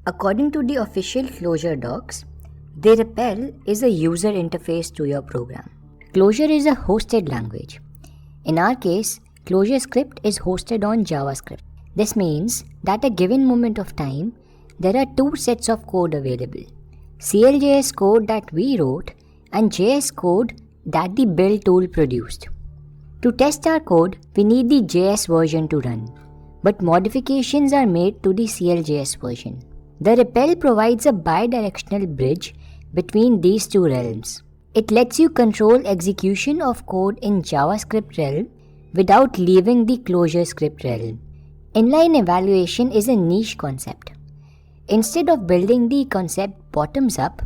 According to the official Clojure docs, the REPL is a user interface to your program. Clojure is a hosted language. In our case, Clojure script is hosted on JavaScript. This means that at a given moment of time, there are two sets of code available. CLJS code that we wrote and JS code that the build tool produced. To test our code, we need the JS version to run, but modifications are made to the CLJS version. The REPL provides a bidirectional bridge between these two realms. It lets you control execution of code in JavaScript realm without leaving the Clojure script realm. Inline evaluation is a niche concept. Instead of building the concept bottoms up,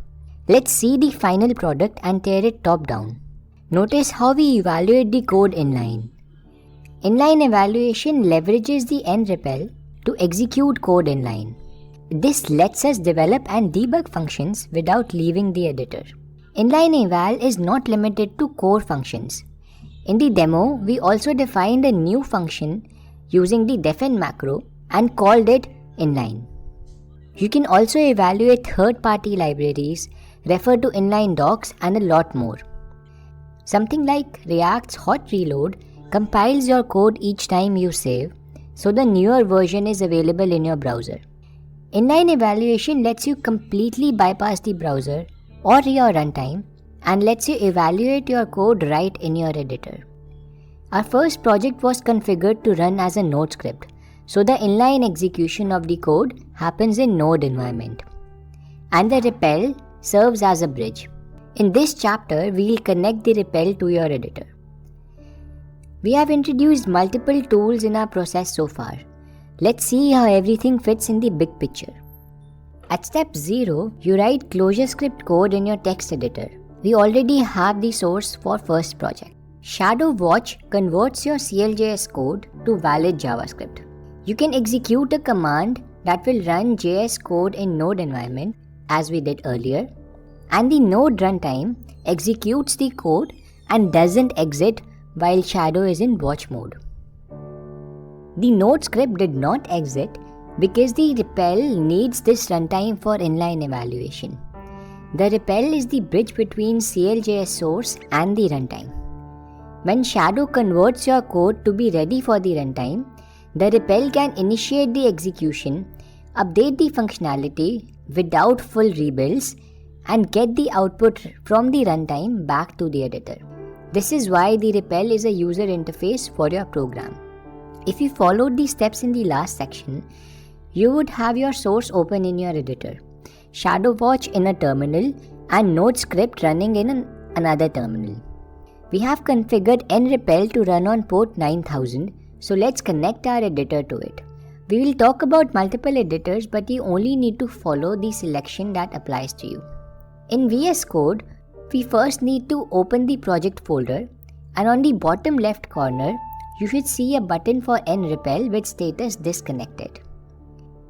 let's see the final product and tear it top down. Notice how we evaluate the code inline. Inline evaluation leverages the NREPL to execute code inline. This lets us develop and debug functions without leaving the editor. Inline eval is not limited to core functions. In the demo, we also defined a new function using the define macro and called it inline. You can also evaluate third-party libraries, refer to inline docs, and a lot more. Something like React's hot reload compiles your code each time you save, so the newer version is available in your browser. Inline evaluation lets you completely bypass the browser or your runtime and lets you evaluate your code right in your editor. Our first project was configured to run as a Node script, so the inline execution of the code happens in Node environment. And the REPL serves as a bridge. In this chapter, we'll connect the REPL to your editor. We have introduced multiple tools in our process so far. Let's see how everything fits in the big picture. At step 0, you write Clojure script code in your text editor. We already have the source for first project. Shadow Watch converts your CLJS code to valid JavaScript. You can execute a command that will run JS code in Node environment as we did earlier, and the Node runtime executes the code and doesn't exit while Shadow is in watch mode. The Node script did not exit because the REPL needs this runtime for inline evaluation. The REPL is the bridge between CLJS source and the runtime. When Shadow converts your code to be ready for the runtime, the REPL can initiate the execution, update the functionality without full rebuilds, and get the output from the runtime back to the editor. This is why the REPL is a user interface for your program. If you followed the steps in the last section, you would have your source open in your editor, Shadow Watch in a terminal, and Node script running in another terminal. We have configured NREPL to run on port 9000, so let's connect our editor to it. We will talk about multiple editors, but you only need to follow the selection that applies to you. In VS Code, we first need to open the project folder, and on the bottom left corner, you should see a button for NREPL with status disconnected.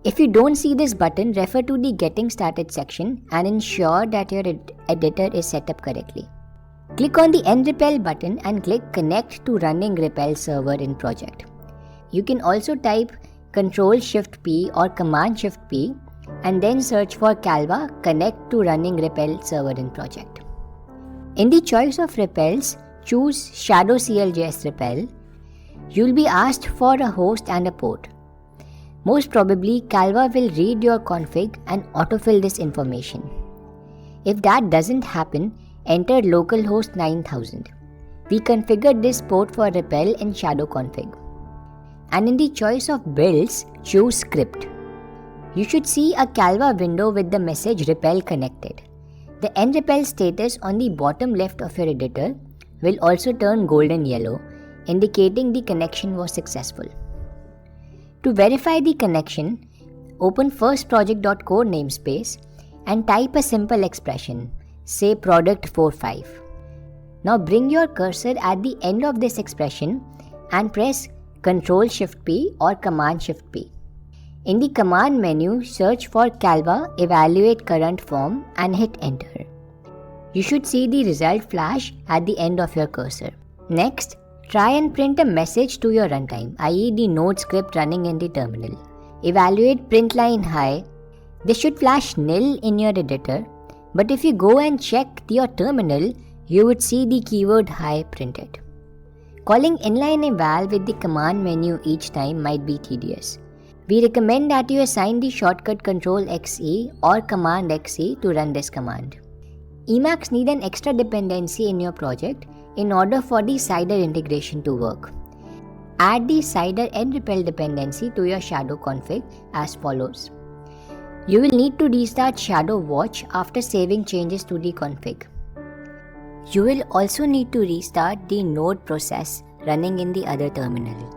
If you don't see this button, refer to the Getting Started section and ensure that your editor is set up correctly. Click on the NREPL button and click Connect to Running REPL Server in Project. You can also type Ctrl-Shift-P or Command-Shift-P and then search for Canva Connect to Running REPL Server in Project. In the choice of REPLs, choose Shadow CLJS REPL. You'll be asked for a host and a port. Most probably, Canva will read your config and autofill this information. If that doesn't happen, enter localhost 9000. We configured this port for REPL in Shadow config. And in the choice of builds, choose script. You should see a Canva window with the message REPL connected. The NREPL status on the bottom left of your editor will also turn golden yellow, indicating the connection was successful. To verify the connection, open firstproject.code namespace and type a simple expression, say product45. Now bring your cursor at the end of this expression and press Ctrl-Shift-P or Command-Shift-P. In the command menu, search for Canva Evaluate Current Form and hit enter. You should see the result flash at the end of your cursor. Next, try and print a message to your runtime, i.e. the Node script running in the terminal. Evaluate print line high This should flash nil in your editor, but if you go and check your terminal, you would see the keyword hi printed. Calling inline eval with the command menu each time might be tedious. We recommend that you assign the shortcut Ctrl XE or Command XE to run this command. Emacs need an extra dependency in your project in order for the Cider integration to work. Add the Cider NREPL dependency to your Shadow config as follows. You will need to restart Shadow Watch after saving changes to the config. You will also need to restart the node process running in the other terminal.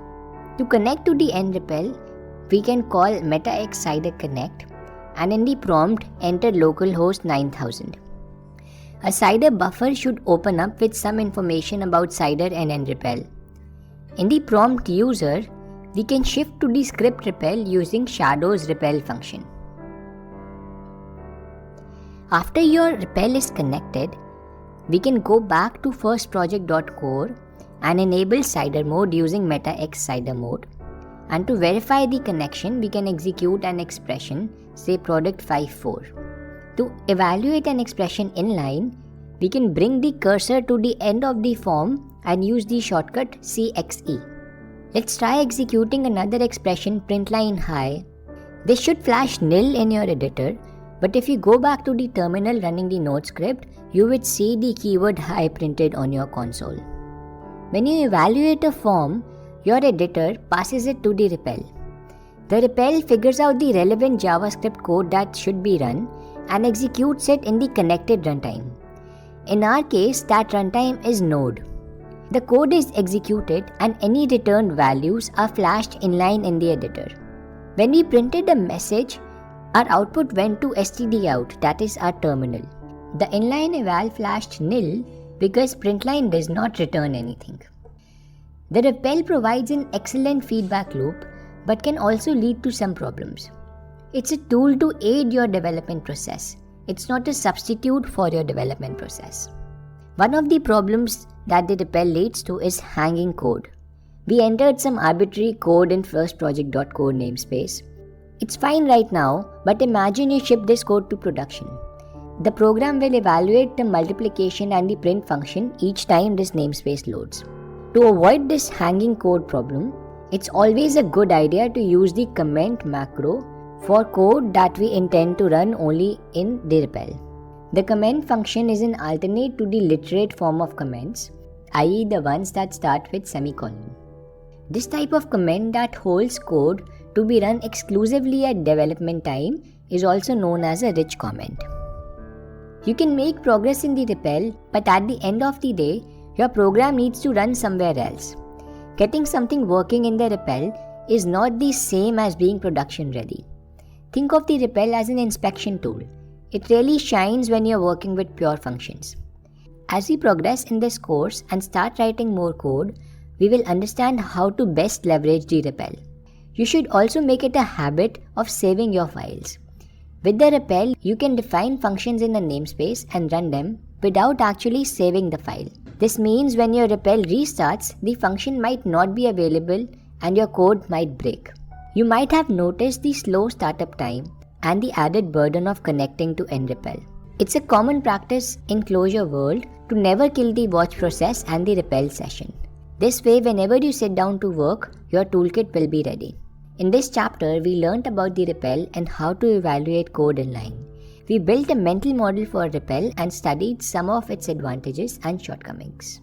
To connect to the NREPL, we can call metax cider connect and in the prompt enter localhost 9000. A Cider buffer should open up with some information about Cider and NREPL. In the prompt user, we can shift to the script REPL using Shadow's REPL function. After your REPL is connected, we can go back to firstproject.core and enable Cider mode using metax cider mode. And to verify the connection, we can execute an expression, say product54. To evaluate an expression inline, we can bring the cursor to the end of the form and use the shortcut CXE. Let's try executing another expression println hi. This should flash nil in your editor, but if you go back to the terminal running the node script, you would see the keyword hi printed on your console. When you evaluate a form, your editor passes it to the REPL. The REPL figures out the relevant JavaScript code that should be run and executes it in the connected runtime. In our case, that runtime is Node. The code is executed and any returned values are flashed inline in the editor. When we printed a message, our output went to stdout, that is our terminal. The inline eval flashed nil because println does not return anything. The REPL provides an excellent feedback loop but can also lead to some problems. It's a tool to aid your development process. It's not a substitute for your development process. One of the problems that the REPL leads to is hanging code. We entered some arbitrary code in firstproject.core namespace. It's fine right now, but imagine you ship this code to production. The program will evaluate the multiplication and the print function each time this namespace loads. To avoid this hanging code problem, it's always a good idea to use the comment macro for code that we intend to run only in the REPL. The comment function is an alternate to the literate form of comments, i.e. the ones that start with semicolon. This type of comment that holds code to be run exclusively at development time is also known as a rich comment. You can make progress in the REPL, but at the end of the day, your program needs to run somewhere else. Getting something working in the REPL is not the same as being production ready. Think of the REPL as an inspection tool. It really shines when you're working with pure functions. As we progress in this course and start writing more code, we will understand how to best leverage the REPL. You should also make it a habit of saving your files. With the REPL, you can define functions in a namespace and run them without actually saving the file. This means when your REPL restarts, the function might not be available and your code might break. You might have noticed the slow startup time and the added burden of connecting to NREPL. It's a common practice in Clojure world to never kill the watch process and the REPL session. This way, whenever you sit down to work, your toolkit will be ready. In this chapter, we learnt about the REPL and how to evaluate code inline. We built a mental model for REPL and studied some of its advantages and shortcomings.